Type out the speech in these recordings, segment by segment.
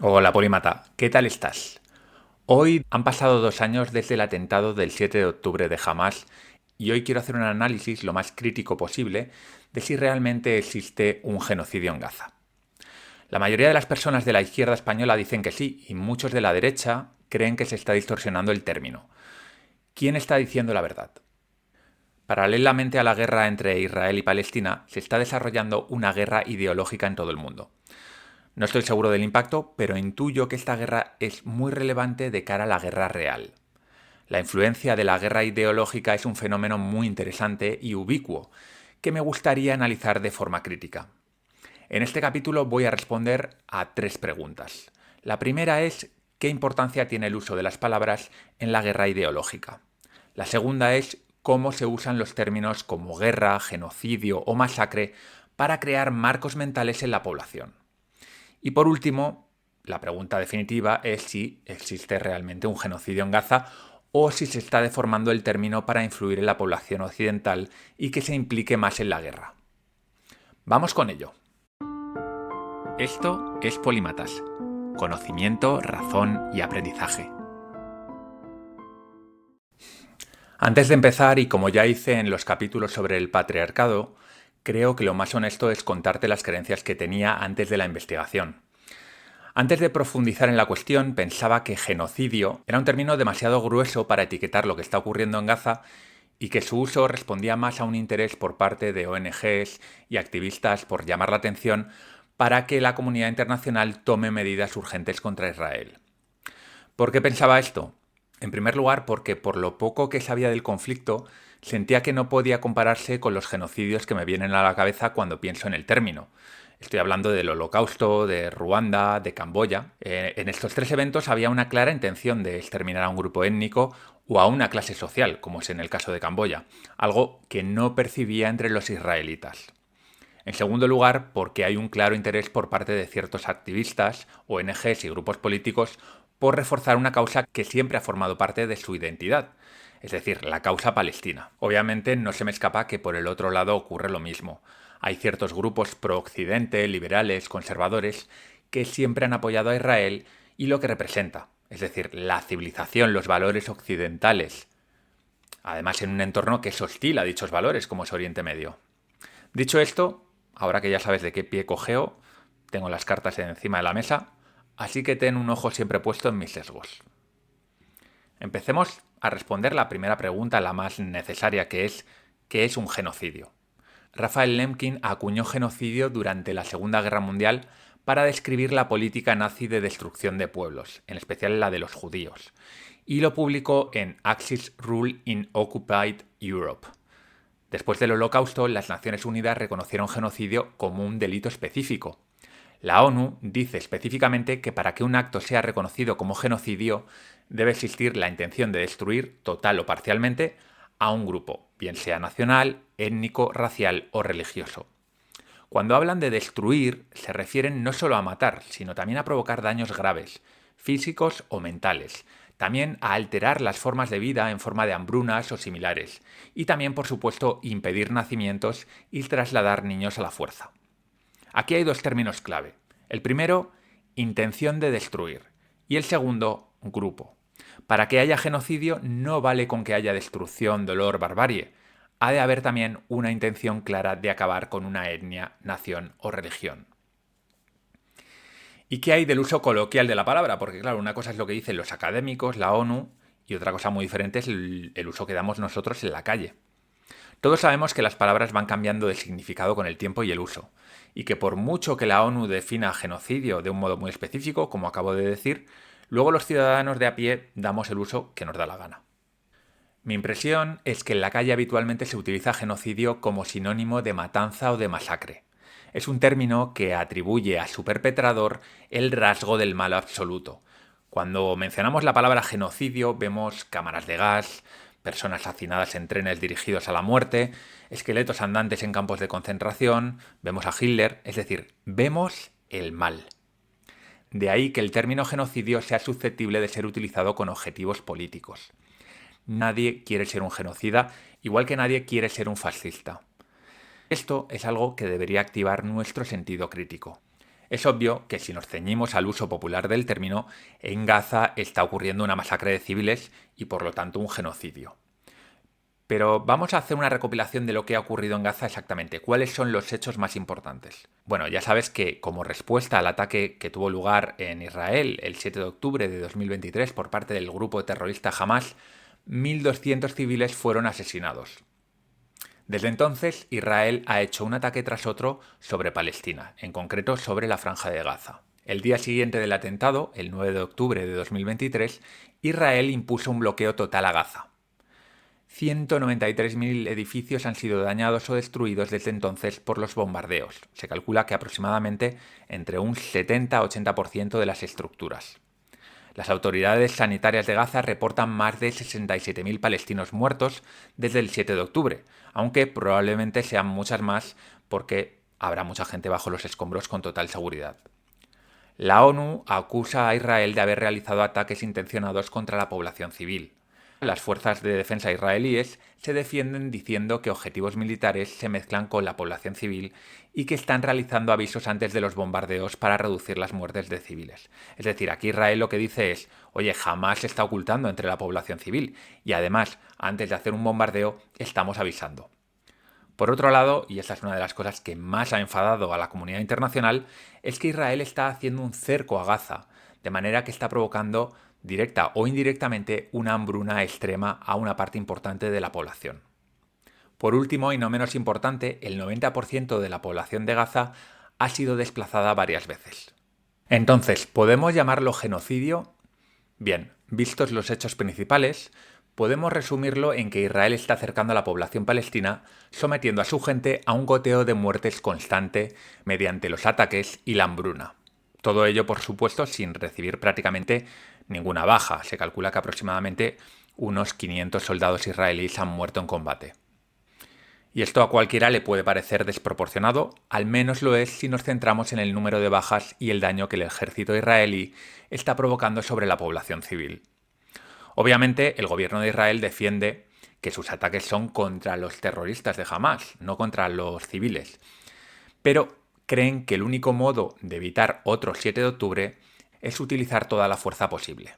Hola Polímata, ¿qué tal estás? Hoy han pasado 2 años desde el atentado del 7 de octubre de Hamas y hoy quiero hacer un análisis lo más crítico posible de si realmente existe un genocidio en Gaza. La mayoría de las personas de la izquierda española dicen que sí y muchos de la derecha creen que se está distorsionando el término. ¿Quién está diciendo la verdad? Paralelamente a la guerra entre Israel y Palestina, se está desarrollando una guerra ideológica en todo el mundo. No estoy seguro del impacto, pero intuyo que esta guerra es muy relevante de cara a la guerra real. La influencia de la guerra ideológica es un fenómeno muy interesante y ubicuo, que me gustaría analizar de forma crítica. En este capítulo voy a responder a 3 preguntas. La primera es ¿qué importancia tiene el uso de las palabras en la guerra ideológica? La segunda es cómo se usan los términos como guerra, genocidio o masacre para crear marcos mentales en la población. Y por último, la pregunta definitiva es si existe realmente un genocidio en Gaza o si se está deformando el término para influir en la población occidental y que se implique más en la guerra. Vamos con ello. Esto es Polímatas. Conocimiento, razón y aprendizaje. Antes de empezar, y como ya hice en los capítulos sobre el patriarcado, creo que lo más honesto es contarte las creencias que tenía antes de la investigación. Antes de profundizar en la cuestión, pensaba que genocidio era un término demasiado grueso para etiquetar lo que está ocurriendo en Gaza y que su uso respondía más a un interés por parte de ONGs y activistas por llamar la atención para que la comunidad internacional tome medidas urgentes contra Israel. ¿Por qué pensaba esto? En primer lugar, porque por lo poco que sabía del conflicto, sentía que no podía compararse con los genocidios que me vienen a la cabeza cuando pienso en el término. Estoy hablando del Holocausto, de Ruanda, de Camboya. En estos 3 eventos había una clara intención de exterminar a un grupo étnico o a una clase social, como es en el caso de Camboya, algo que no percibía entre los israelitas. En segundo lugar, porque hay un claro interés por parte de ciertos activistas, ONGs y grupos políticos por reforzar una causa que siempre ha formado parte de su identidad, es decir, la causa palestina. Obviamente no se me escapa que por el otro lado ocurre lo mismo. Hay ciertos grupos pro-occidente, liberales, conservadores, que siempre han apoyado a Israel y lo que representa, es decir, la civilización, los valores occidentales. Además, en un entorno que es hostil a dichos valores, como es Oriente Medio. Dicho esto, ahora que ya sabes de qué pie cojeo, tengo las cartas encima de la mesa, así que ten un ojo siempre puesto en mis sesgos. Empecemos a responder la primera pregunta, la más necesaria, que es ¿qué es un genocidio? Raphael Lemkin acuñó genocidio durante la Segunda Guerra Mundial para describir la política nazi de destrucción de pueblos, en especial la de los judíos, y lo publicó en Axis Rule in Occupied Europe. Después del Holocausto, las Naciones Unidas reconocieron genocidio como un delito específico. La ONU dice específicamente que para que un acto sea reconocido como genocidio, debe existir la intención de destruir, total o parcialmente, a un grupo, bien sea nacional, étnico, racial o religioso. Cuando hablan de destruir, se refieren no solo a matar, sino también a provocar daños graves, físicos o mentales, también a alterar las formas de vida en forma de hambrunas o similares, y también, por supuesto, impedir nacimientos y trasladar niños a la fuerza. Aquí hay 2 términos clave. El primero, intención de destruir, y el segundo, grupo. Para que haya genocidio no vale con que haya destrucción, dolor, barbarie. Ha de haber también una intención clara de acabar con una etnia, nación o religión. ¿Y qué hay del uso coloquial de la palabra? Porque claro, una cosa es lo que dicen los académicos, la ONU, y otra cosa muy diferente es el uso que damos nosotros en la calle. Todos sabemos que las palabras van cambiando de significado con el tiempo y el uso, y que por mucho que la ONU defina genocidio de un modo muy específico, como acabo de decir, luego los ciudadanos de a pie damos el uso que nos da la gana. Mi impresión es que en la calle habitualmente se utiliza genocidio como sinónimo de matanza o de masacre. Es un término que atribuye a su perpetrador el rasgo del mal absoluto. Cuando mencionamos la palabra genocidio vemos cámaras de gas, personas hacinadas en trenes dirigidos a la muerte, esqueletos andantes en campos de concentración, vemos a Hitler, es decir, vemos el mal. De ahí que el término genocidio sea susceptible de ser utilizado con objetivos políticos. Nadie quiere ser un genocida, igual que nadie quiere ser un fascista. Esto es algo que debería activar nuestro sentido crítico. Es obvio que si nos ceñimos al uso popular del término, en Gaza está ocurriendo una masacre de civiles y por lo tanto un genocidio. Pero vamos a hacer una recopilación de lo que ha ocurrido en Gaza exactamente. ¿Cuáles son los hechos más importantes? Bueno, ya sabes que como respuesta al ataque que tuvo lugar en Israel el 7 de octubre de 2023 por parte del grupo terrorista Hamas, 1.200 civiles fueron asesinados. Desde entonces, Israel ha hecho un ataque tras otro sobre Palestina, en concreto sobre la Franja de Gaza. El día siguiente del atentado, el 9 de octubre de 2023, Israel impuso un bloqueo total a Gaza. 193.000 edificios han sido dañados o destruidos desde entonces por los bombardeos. Se calcula que aproximadamente entre un 70-80% de las estructuras. Las autoridades sanitarias de Gaza reportan más de 67.000 palestinos muertos desde el 7 de octubre, aunque probablemente sean muchas más porque habrá mucha gente bajo los escombros con total seguridad. La ONU acusa a Israel de haber realizado ataques intencionados contra la población civil. Las fuerzas de defensa israelíes se defienden diciendo que objetivos militares se mezclan con la población civil y que están realizando avisos antes de los bombardeos para reducir las muertes de civiles. Es decir, aquí Israel lo que dice es, oye, jamás se está ocultando entre la población civil y además, antes de hacer un bombardeo, estamos avisando. Por otro lado, y esta es una de las cosas que más ha enfadado a la comunidad internacional, es que Israel está haciendo un cerco a Gaza, de manera que está provocando directa o indirectamente una hambruna extrema a una parte importante de la población. Por último, y no menos importante, el 90% de la población de Gaza ha sido desplazada varias veces. Entonces, ¿podemos llamarlo genocidio? Bien, vistos los hechos principales, podemos resumirlo en que Israel está acercando a la población palestina, sometiendo a su gente a un goteo de muertes constante mediante los ataques y la hambruna. Todo ello, por supuesto, sin recibir prácticamente ninguna baja. Se calcula que aproximadamente unos 500 soldados israelíes han muerto en combate. Y esto a cualquiera le puede parecer desproporcionado, al menos lo es si nos centramos en el número de bajas y el daño que el ejército israelí está provocando sobre la población civil. Obviamente, el gobierno de Israel defiende que sus ataques son contra los terroristas de Hamas, no contra los civiles. Pero creen que el único modo de evitar otro 7 de octubre es utilizar toda la fuerza posible.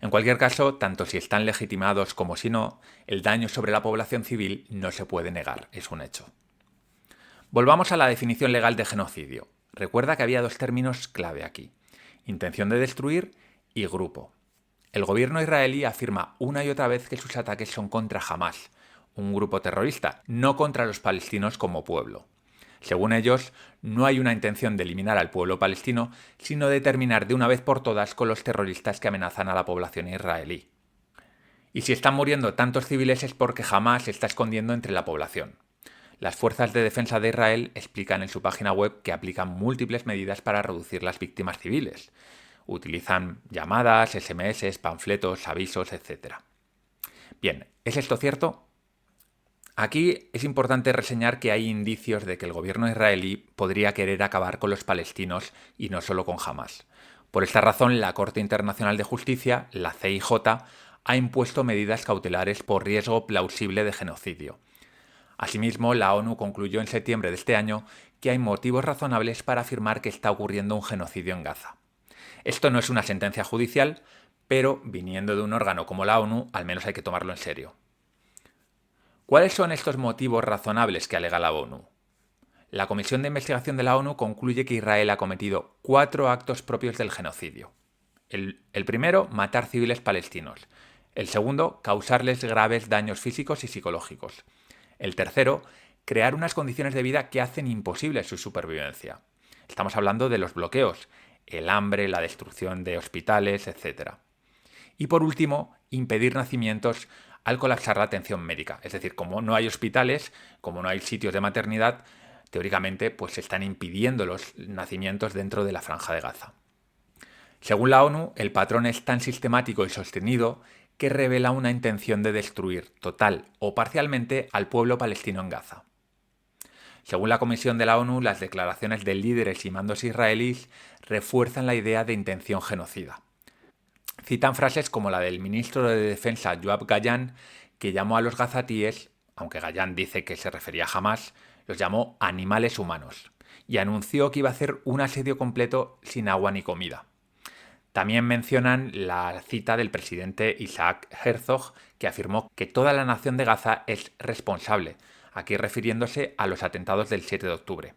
En cualquier caso, tanto si están legitimados como si no, el daño sobre la población civil no se puede negar, es un hecho. Volvamos a la definición legal de genocidio. Recuerda que había dos términos clave aquí: intención de destruir y grupo. El gobierno israelí afirma una y otra vez que sus ataques son contra Hamas, un grupo terrorista, no contra los palestinos como pueblo. Según ellos, no hay una intención de eliminar al pueblo palestino, sino de terminar de una vez por todas con los terroristas que amenazan a la población israelí. Y si están muriendo tantos civiles es porque Hamas se está escondiendo entre la población. Las fuerzas de defensa de Israel explican en su página web que aplican múltiples medidas para reducir las víctimas civiles. Utilizan llamadas, SMS, panfletos, avisos, etc. Bien, ¿es esto cierto? Aquí es importante reseñar que hay indicios de que el gobierno israelí podría querer acabar con los palestinos y no solo con Hamas. Por esta razón, la Corte Internacional de Justicia, la CIJ, ha impuesto medidas cautelares por riesgo plausible de genocidio. Asimismo, la ONU concluyó en septiembre de este año que hay motivos razonables para afirmar que está ocurriendo un genocidio en Gaza. Esto no es una sentencia judicial, pero viniendo de un órgano como la ONU, al menos hay que tomarlo en serio. ¿Cuáles son estos motivos razonables que alega la ONU? La Comisión de Investigación de la ONU concluye que Israel ha cometido 4 actos propios del genocidio. El primero, matar civiles palestinos. El segundo, causarles graves daños físicos y psicológicos. El tercero, crear unas condiciones de vida que hacen imposible su supervivencia. Estamos hablando de los bloqueos, el hambre, la destrucción de hospitales, etc. Y por último, impedir nacimientos al colapsar la atención médica. Es decir, como no hay hospitales, como no hay sitios de maternidad, teóricamente pues se están impidiendo los nacimientos dentro de la Franja de Gaza. Según la ONU, el patrón es tan sistemático y sostenido que revela una intención de destruir total o parcialmente al pueblo palestino en Gaza. Según la Comisión de la ONU, las declaraciones de líderes y mandos israelíes refuerzan la idea de intención genocida. Citan frases como la del ministro de Defensa Yoav Gallant, que llamó a los gazatíes, aunque Gallant dice que se refería a Hamas, los llamó animales humanos. y anunció que iba a hacer un asedio completo sin agua ni comida. También mencionan la cita del presidente Isaac Herzog, que afirmó que toda la nación de Gaza es responsable, aquí refiriéndose a los atentados del 7 de octubre.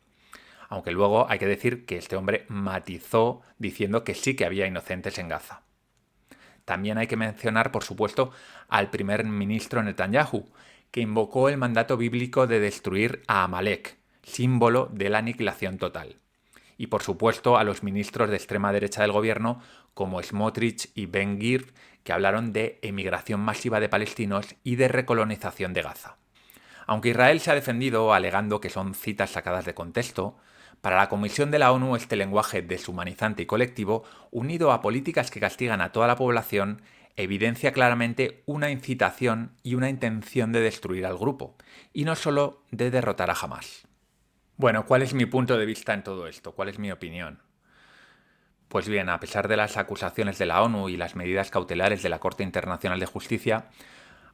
Aunque luego hay que decir que este hombre matizó diciendo que sí que había inocentes en Gaza. También hay que mencionar, por supuesto, al primer ministro Netanyahu, que invocó el mandato bíblico de destruir a Amalek, símbolo de la aniquilación total. Y por supuesto a los ministros de extrema derecha del gobierno como Smotrich y Ben-Gvir, que hablaron de emigración masiva de palestinos y de recolonización de Gaza. Aunque Israel se ha defendido alegando que son citas sacadas de contexto, para la Comisión de la ONU este lenguaje deshumanizante y colectivo, unido a políticas que castigan a toda la población, evidencia claramente una incitación y una intención de destruir al grupo, y no solo de derrotar a Hamás. Bueno, ¿cuál es mi punto de vista en todo esto? ¿Cuál es mi opinión? Pues bien, a pesar de las acusaciones de la ONU y las medidas cautelares de la Corte Internacional de Justicia,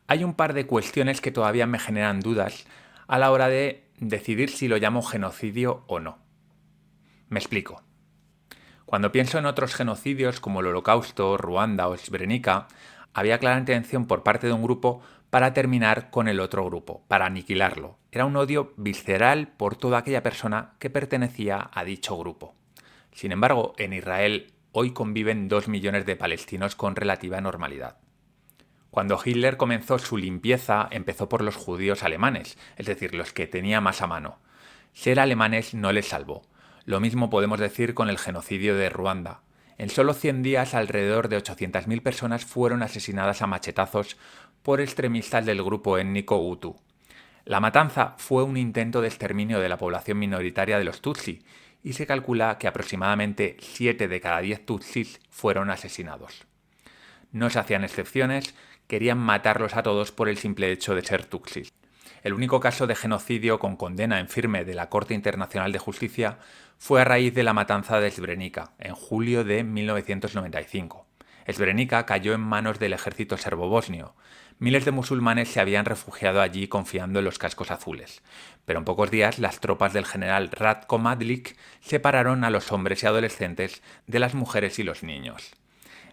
hay un par de cuestiones que todavía me generan dudas a la hora de decidir si lo llamo genocidio o no. Me explico. Cuando pienso en otros genocidios como el Holocausto, Ruanda o Srebrenica, había clara intención por parte de un grupo para terminar con el otro grupo, para aniquilarlo. Era un odio visceral por toda aquella persona que pertenecía a dicho grupo. Sin embargo, en Israel hoy conviven 2 millones de palestinos con relativa normalidad. Cuando Hitler comenzó su limpieza, empezó por los judíos alemanes, es decir, los que tenía más a mano. Ser alemanes no les salvó. Lo mismo podemos decir con el genocidio de Ruanda. En solo 100 días, alrededor de 800.000 personas fueron asesinadas a machetazos por extremistas del grupo étnico Hutu. La matanza fue un intento de exterminio de la población minoritaria de los Tutsi, y se calcula que aproximadamente 7 de cada 10 Tutsis fueron asesinados. No se hacían excepciones, querían matarlos a todos por el simple hecho de ser Tutsis. El único caso de genocidio con condena en firme de la Corte Internacional de Justicia fue a raíz de la matanza de Srebrenica, en julio de 1995. Srebrenica cayó en manos del ejército serbo-bosnio. Miles de musulmanes se habían refugiado allí confiando en los cascos azules. Pero en pocos días las tropas del general Ratko Mladic separaron a los hombres y adolescentes de las mujeres y los niños.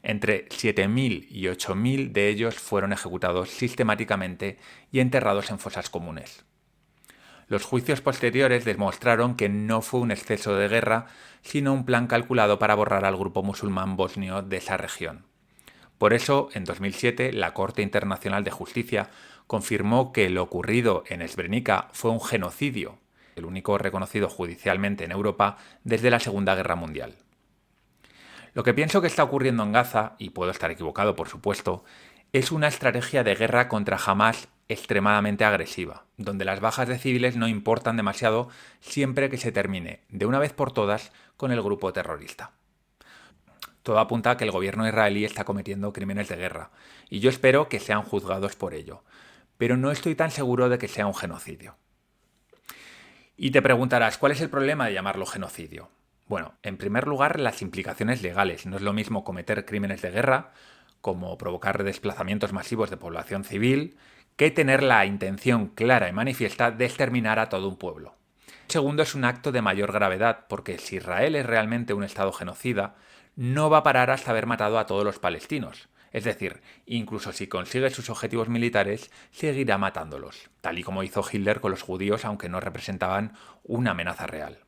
Entre 7.000 y 8.000 de ellos fueron ejecutados sistemáticamente y enterrados en fosas comunes. Los juicios posteriores demostraron que no fue un exceso de guerra, sino un plan calculado para borrar al grupo musulmán bosnio de esa región. Por eso, en 2007, la Corte Internacional de Justicia confirmó que lo ocurrido en Srebrenica fue un genocidio, el único reconocido judicialmente en Europa desde la Segunda Guerra Mundial. Lo que pienso que está ocurriendo en Gaza, y puedo estar equivocado por supuesto, es una estrategia de guerra contra Hamás extremadamente agresiva, donde las bajas de civiles no importan demasiado siempre que se termine, de una vez por todas, con el grupo terrorista. Todo apunta a que el gobierno israelí está cometiendo crímenes de guerra, y yo espero que sean juzgados por ello, pero no estoy tan seguro de que sea un genocidio. Y te preguntarás, ¿cuál es el problema de llamarlo genocidio? Bueno, en primer lugar, las implicaciones legales. No es lo mismo cometer crímenes de guerra, como provocar desplazamientos masivos de población civil, que tener la intención clara y manifiesta de exterminar a todo un pueblo. Segundo, es un acto de mayor gravedad, porque si Israel es realmente un estado genocida, no va a parar hasta haber matado a todos los palestinos. Es decir, incluso si consigue sus objetivos militares, seguirá matándolos, tal y como hizo Hitler con los judíos, aunque no representaban una amenaza real.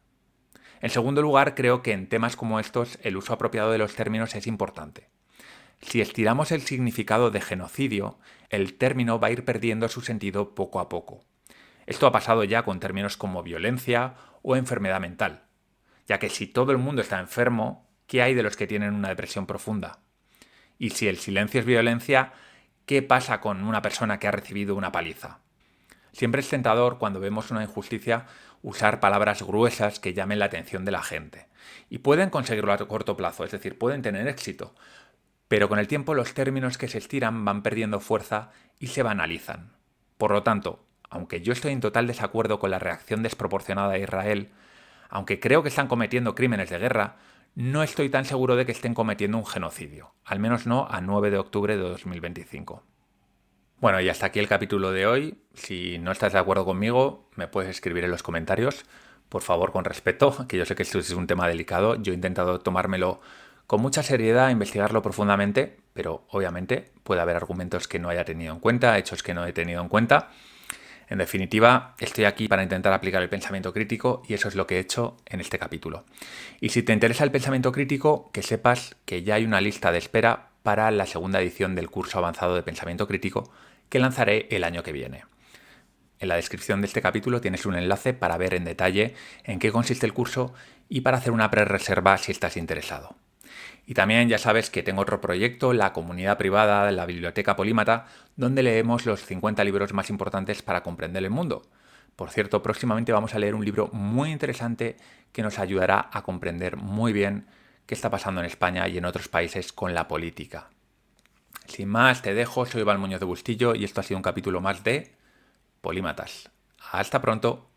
En segundo lugar, creo que en temas como estos el uso apropiado de los términos es importante. Si estiramos el significado de genocidio, el término va a ir perdiendo su sentido poco a poco. Esto ha pasado ya con términos como violencia o enfermedad mental, ya que si todo el mundo está enfermo, ¿qué hay de los que tienen una depresión profunda? Y si el silencio es violencia, ¿qué pasa con una persona que ha recibido una paliza? Siempre es tentador, cuando vemos una injusticia, usar palabras gruesas que llamen la atención de la gente. Y pueden conseguirlo a corto plazo, es decir, pueden tener éxito. Pero con el tiempo los términos que se estiran van perdiendo fuerza y se banalizan. Por lo tanto, aunque yo estoy en total desacuerdo con la reacción desproporcionada de Israel, aunque creo que están cometiendo crímenes de guerra, no estoy tan seguro de que estén cometiendo un genocidio, al menos no a 9 de octubre de 2025. Bueno, y hasta aquí el capítulo de hoy. Si no estás de acuerdo conmigo, me puedes escribir en los comentarios. Por favor, con respeto, que yo sé que esto es un tema delicado. Yo he intentado tomármelo con mucha seriedad, investigarlo profundamente, pero obviamente puede haber argumentos que no haya tenido en cuenta, hechos que no he tenido en cuenta. En definitiva, estoy aquí para intentar aplicar el pensamiento crítico y eso es lo que he hecho en este capítulo. Y si te interesa el pensamiento crítico, que sepas que ya hay una lista de espera para la segunda edición del curso avanzado de pensamiento crítico que lanzaré el año que viene. En la descripción de este capítulo tienes un enlace para ver en detalle en qué consiste el curso y para hacer una pre-reserva si estás interesado. Y también ya sabes que tengo otro proyecto, la comunidad privada de la Biblioteca Polímata, donde leemos los 50 libros más importantes para comprender el mundo. Por cierto, próximamente vamos a leer un libro muy interesante que nos ayudará a comprender muy bien qué está pasando en España y en otros países con la política. Sin más, te dejo, soy Iván Muñoz de Bustillo y esto ha sido un capítulo más de Polímatas. Hasta pronto.